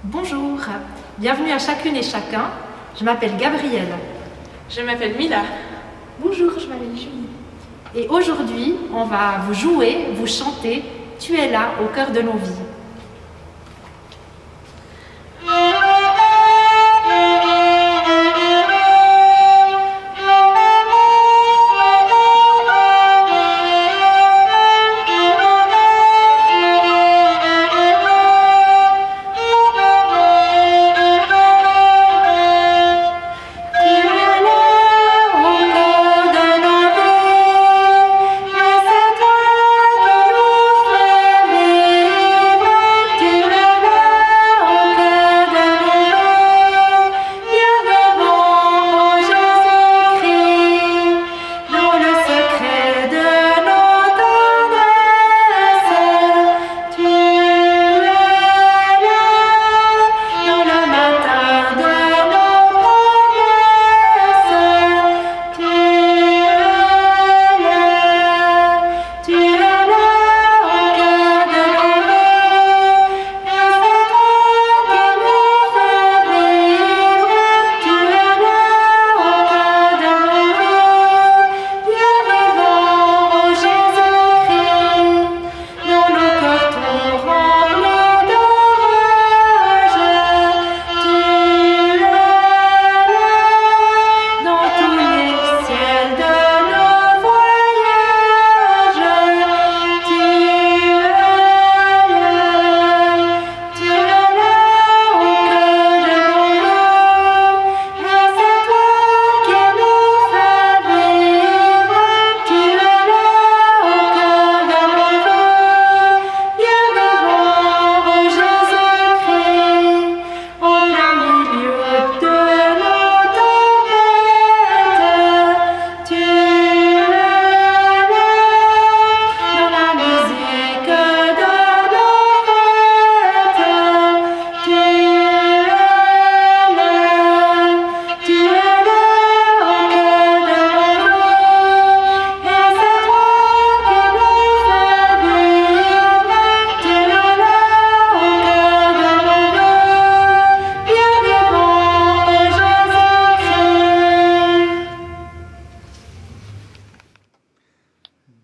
Bonjour, bienvenue à chacune et chacun. Je m'appelle Gabrielle. Je m'appelle Mila. Bonjour, je m'appelle Julie. Et aujourd'hui, on va vous jouer, vous chanter « Tu es là au cœur de nos vies ».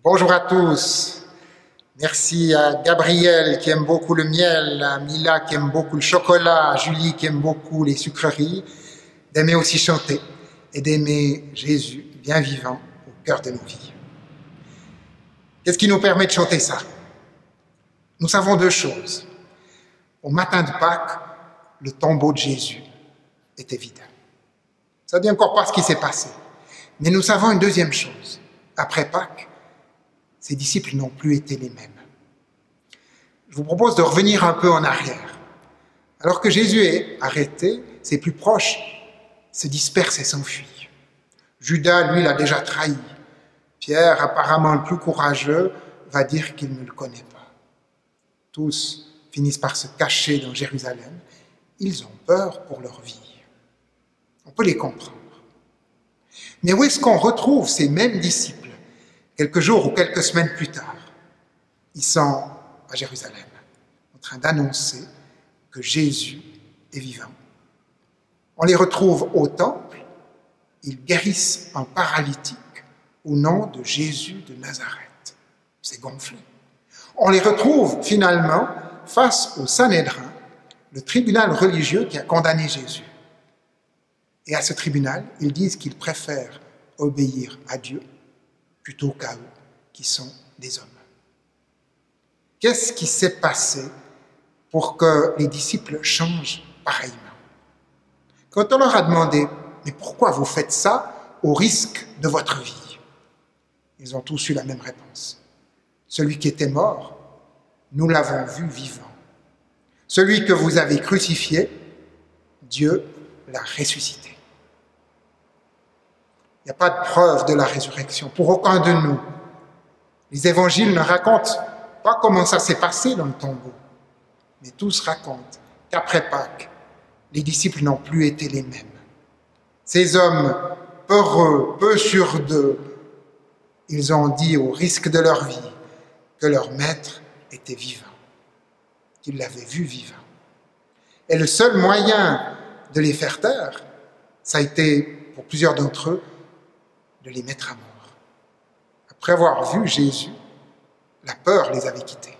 Bonjour à tous. Merci à Gabrielle qui aime beaucoup le miel, à Mila qui aime beaucoup le chocolat, à Julie qui aime beaucoup les sucreries, d'aimer aussi chanter et d'aimer Jésus bien vivant au cœur de nos vies. Qu'est-ce qui nous permet de chanter ça? Nous savons deux choses. Au matin de Pâques, le tombeau de Jésus était vide. Ça ne dit encore pas ce qui s'est passé. Mais nous savons une deuxième chose. Après Pâques, ses disciples n'ont plus été les mêmes. Je vous propose de revenir un peu en arrière. Alors que Jésus est arrêté, ses plus proches se dispersent et s'enfuient. Judas, lui, l'a déjà trahi. Pierre, apparemment le plus courageux, va dire qu'il ne le connaît pas. Tous finissent par se cacher dans Jérusalem. Ils ont peur pour leur vie. On peut les comprendre. Mais où est-ce qu'on retrouve ces mêmes disciples quelques jours ou quelques semaines plus tard? Ils sont à Jérusalem, en train d'annoncer que Jésus est vivant. On les retrouve au temple, ils guérissent un paralytique au nom de Jésus de Nazareth. C'est gonflé. On les retrouve finalement face au Sanhédrin, le tribunal religieux qui a condamné Jésus. Et à ce tribunal, ils disent qu'ils préfèrent obéir à Dieu plutôt qu'à eux, qui sont des hommes. Qu'est-ce qui s'est passé pour que les disciples changent pareillement? Quand on leur a demandé « Mais pourquoi vous faites ça au risque de votre vie ?» Ils ont tous eu la même réponse. Celui qui était mort, nous l'avons vu vivant. Celui que vous avez crucifié, Dieu l'a ressuscité. Il n'y a pas de preuve de la résurrection pour aucun de nous. Les évangiles ne racontent pas comment ça s'est passé dans le tombeau, mais tous racontent qu'après Pâques, les disciples n'ont plus été les mêmes. Ces hommes peureux, peu sûrs d'eux, ils ont dit au risque de leur vie que leur maître était vivant, qu'ils l'avaient vu vivant. Et le seul moyen de les faire taire, ça a été, pour plusieurs d'entre eux, de les mettre à mort. Après avoir vu Jésus, la peur les avait quittés.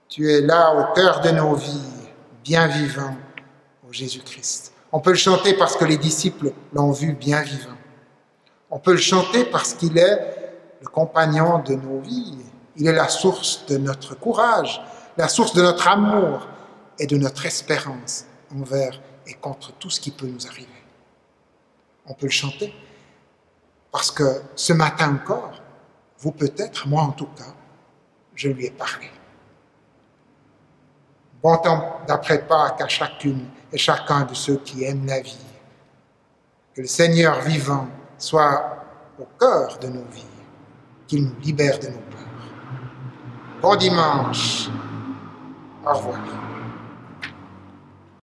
Tu es là au cœur de nos vies, bien vivant, ô Jésus-Christ. On peut le chanter parce que les disciples l'ont vu bien vivant. On peut le chanter parce qu'il est le compagnon de nos vies. Il est la source de notre courage, la source de notre amour et de notre espérance envers et contre tout ce qui peut nous arriver. On peut le chanter parce que ce matin encore, vous peut-être, moi en tout cas, je lui ai parlé. Bon temps d'après Pâques à chacune et chacun de ceux qui aiment la vie. Que le Seigneur vivant soit au cœur de nos vies, qu'il nous libère de nos peurs. Bon dimanche. Au revoir.